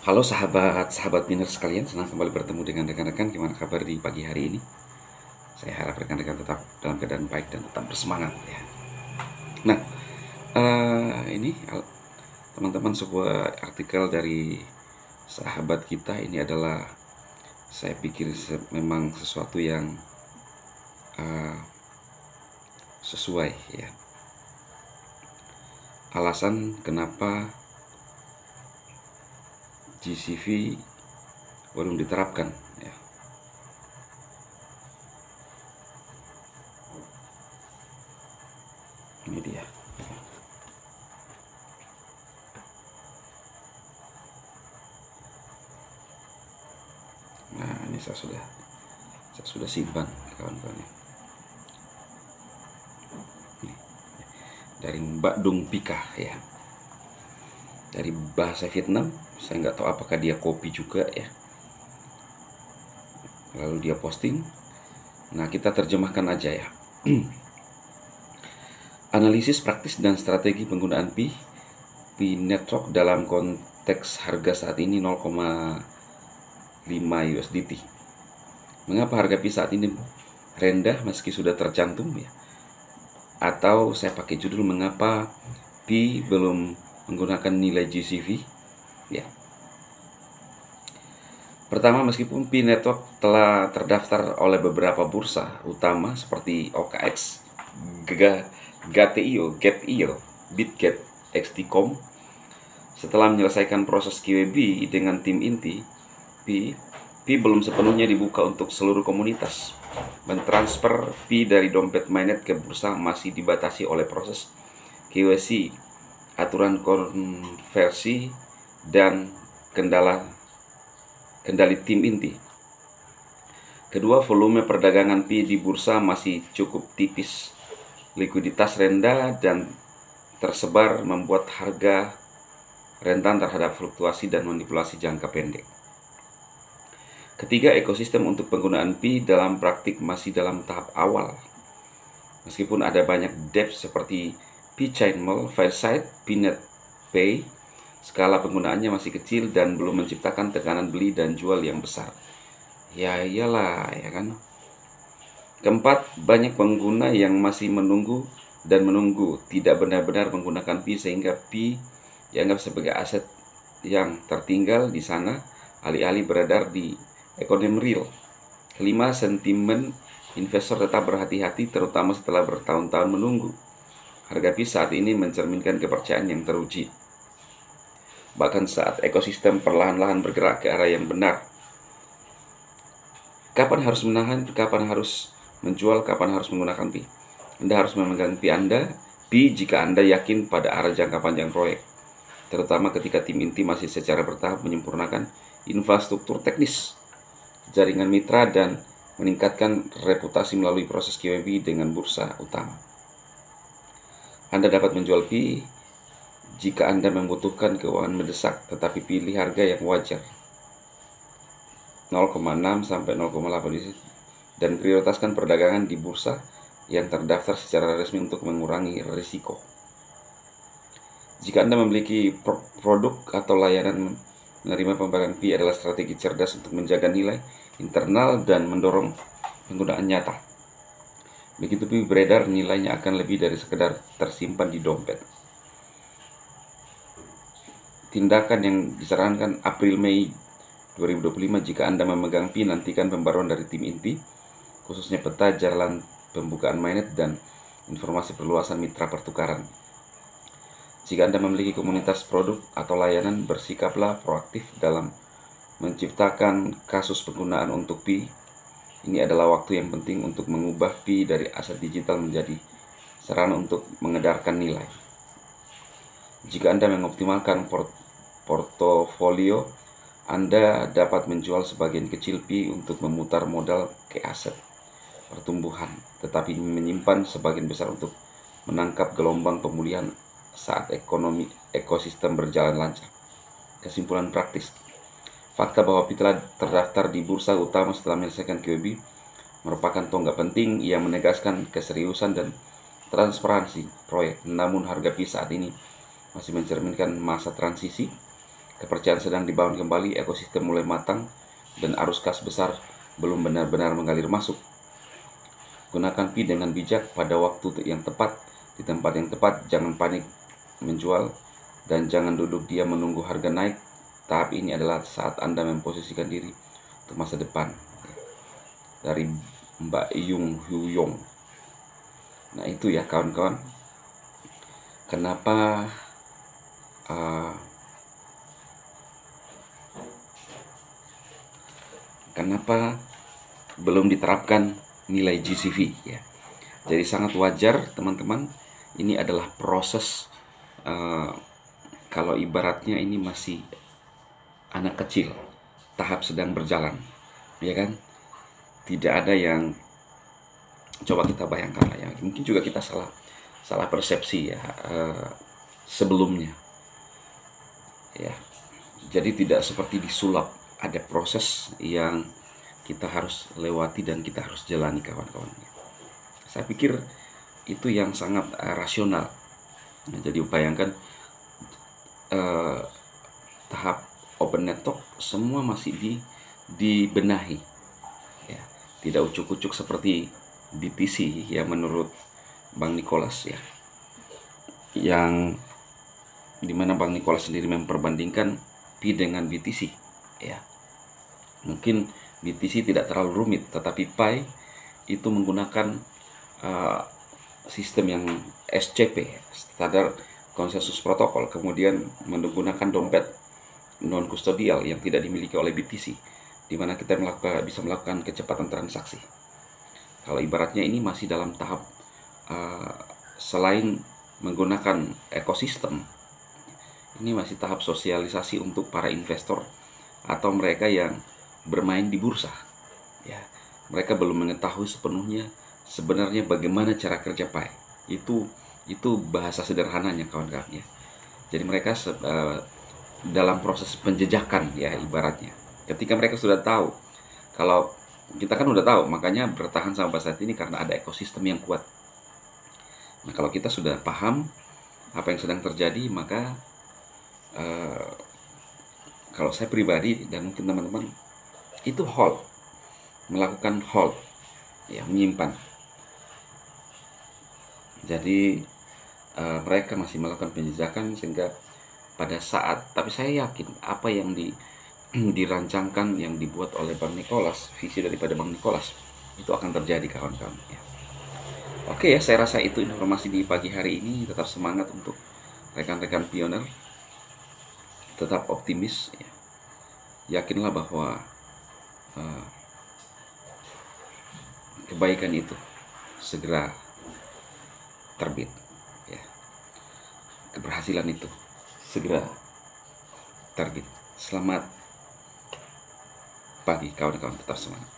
Halo sahabat miners sekalian, senang kembali bertemu dengan rekan-rekan. Gimana kabar di pagi hari ini? Saya harap rekan-rekan tetap dalam keadaan baik dan tetap bersemangat ya. Nah, ini teman-teman, sebuah artikel dari sahabat kita. Ini adalah, saya pikir memang sesuatu yang sesuai ya. Alasan kenapa GCV belum diterapkan ya. Ini dia. Nah, ini saya sudah simpan kawan-kawan. Dari Mbak Dung Pika ya. Dari bahasa Vietnam, saya nggak tahu apakah dia copy juga ya. Lalu dia posting. Nah, kita terjemahkan aja ya. Analisis praktis dan strategi penggunaan Pi Network dalam konteks harga saat ini 0,5 USDT. Mengapa harga Pi saat ini rendah meski sudah tercantum ya? Atau saya pakai judul, mengapa Pi belum menggunakan nilai GCV ya. Pertama, meskipun Pi Network telah terdaftar oleh beberapa bursa utama seperti OKX, GATIO, Bitget, XTCOM, setelah menyelesaikan proses QAB dengan tim inti, Pi belum sepenuhnya dibuka untuk seluruh komunitas. Mentransfer Pi dari dompet mainnet ke bursa masih dibatasi oleh proses KYC, aturan konversi, dan kendali tim inti. Kedua, volume perdagangan Pi di bursa masih cukup tipis. Likuiditas rendah dan tersebar membuat harga rentan terhadap fluktuasi dan manipulasi jangka pendek. Ketiga, ekosistem untuk penggunaan Pi dalam praktik masih dalam tahap awal. Meskipun ada banyak dApps seperti P-Chainmall, Fireside, Pinet Pay, skala penggunaannya masih kecil dan belum menciptakan tekanan beli dan jual yang besar. Ya iyalah, ya kan? Keempat, banyak pengguna yang masih menunggu tidak benar-benar menggunakan Pi, sehingga Pi dianggap sebagai aset yang tertinggal di sana, alih-alih beredar di ekonomi real. Kelima, sentimen investor tetap berhati-hati, terutama setelah bertahun-tahun menunggu. Harga Pi saat ini mencerminkan kepercayaan yang teruji, bahkan saat ekosistem perlahan-lahan bergerak ke arah yang benar. Kapan harus menahan, kapan harus menjual, kapan harus menggunakan Pi? Anda harus memegang Pi jika Anda yakin pada arah jangka panjang proyek, terutama ketika tim inti masih secara bertahap menyempurnakan infrastruktur teknis, jaringan mitra, dan meningkatkan reputasi melalui proses QAB dengan bursa utama. Anda dapat menjual Pi jika Anda membutuhkan keuangan mendesak, tetapi pilih harga yang wajar, 0,6 sampai 0,8, dan prioritaskan perdagangan di bursa yang terdaftar secara resmi untuk mengurangi risiko. Jika Anda memiliki produk atau layanan menerima pembayaran Pi, adalah strategi cerdas untuk menjaga nilai internal dan mendorong penggunaan nyata. Begitu Pi beredar, nilainya akan lebih dari sekedar tersimpan di dompet. Tindakan yang disarankan April-Mei 2025, jika Anda memegang Pi, nantikan pembaruan dari tim inti, khususnya peta jalan pembukaan mainnet dan informasi perluasan mitra pertukaran. Jika Anda memiliki komunitas produk atau layanan, bersikaplah proaktif dalam menciptakan kasus penggunaan untuk Pi. Ini adalah waktu yang penting untuk mengubah Pi dari aset digital menjadi sarana untuk mengedarkan nilai. Jika Anda mengoptimalkan portofolio, Anda dapat menjual sebagian kecil Pi untuk memutar modal ke aset pertumbuhan, tetapi menyimpan sebagian besar untuk menangkap gelombang pemulihan saat ekosistem berjalan lancar. Kesimpulan praktis, fakta bahwa Pi telah terdaftar di bursa utama setelah menyelesaikan QAB merupakan tonggak penting yang menegaskan keseriusan dan transparansi proyek. Namun harga Pi saat ini masih mencerminkan masa transisi, Kepercayaan sedang dibangun kembali, ekosistem mulai matang, dan arus kas besar belum benar-benar mengalir masuk. Gunakan Pi dengan bijak pada waktu yang tepat, di tempat yang tepat. Jangan panik menjual, dan jangan duduk diam menunggu harga naik. Tahap ini adalah saat Anda memposisikan diri untuk masa depan. Dari Mbak Yung Huyong. Nah itu ya kawan-kawan, kenapa belum diterapkan nilai GCV ya. Jadi sangat wajar teman-teman, ini adalah proses, kalau ibaratnya ini masih anak kecil, tahap sedang berjalan, ya kan? Tidak ada yang, coba kita bayangkan lah ya, mungkin juga kita salah persepsi ya sebelumnya ya. Jadi tidak seperti disulap, ada proses yang kita harus lewati dan kita harus jalani kawan-kawan. Saya pikir itu yang sangat rasional. Nah, jadi bayangkan tahap open network semua masih dibenahi ya. Tidak ucuk-ucuk seperti BTC ya, menurut Bang Nicholas ya, yang dimana Bang Nicholas sendiri memperbandingkan Pi dengan BTC ya. Mungkin BTC tidak terlalu rumit, tetapi Pi itu menggunakan sistem yang SCP, Standard Consensus Protocol, kemudian menggunakan dompet non kustodial yang tidak dimiliki oleh BTC, di mana kita bisa melakukan kecepatan transaksi. Kalau ibaratnya ini masih dalam tahap selain menggunakan ekosistem, ini masih tahap sosialisasi untuk para investor atau mereka yang bermain di bursa ya. Mereka belum mengetahui sepenuhnya sebenarnya bagaimana cara kerja Pi. Itu bahasa sederhananya kawan-kawan ya. Jadi mereka dalam proses penjejakan ya ibaratnya. Ketika mereka sudah tahu, kalau kita kan udah tahu, makanya bertahan sampai saat ini karena ada ekosistem yang kuat. Nah kalau kita sudah paham apa yang sedang terjadi, maka kalau saya pribadi dan mungkin teman-teman itu melakukan hold ya, menyimpan. Jadi mereka masih melakukan penjejakan sehingga pada saat, tapi saya yakin apa yang dirancangkan, yang dibuat oleh Bang Nicholas, visi daripada Bang Nicholas itu akan terjadi kawan-kawan ya. Oke ya, saya rasa itu informasi di pagi hari ini. Tetap semangat untuk rekan-rekan pioner, tetap optimis ya. Yakinlah bahwa kebaikan itu segera terbit ya. Keberhasilan itu segera terbit. Selamat pagi kawan-kawan, tetap semangat.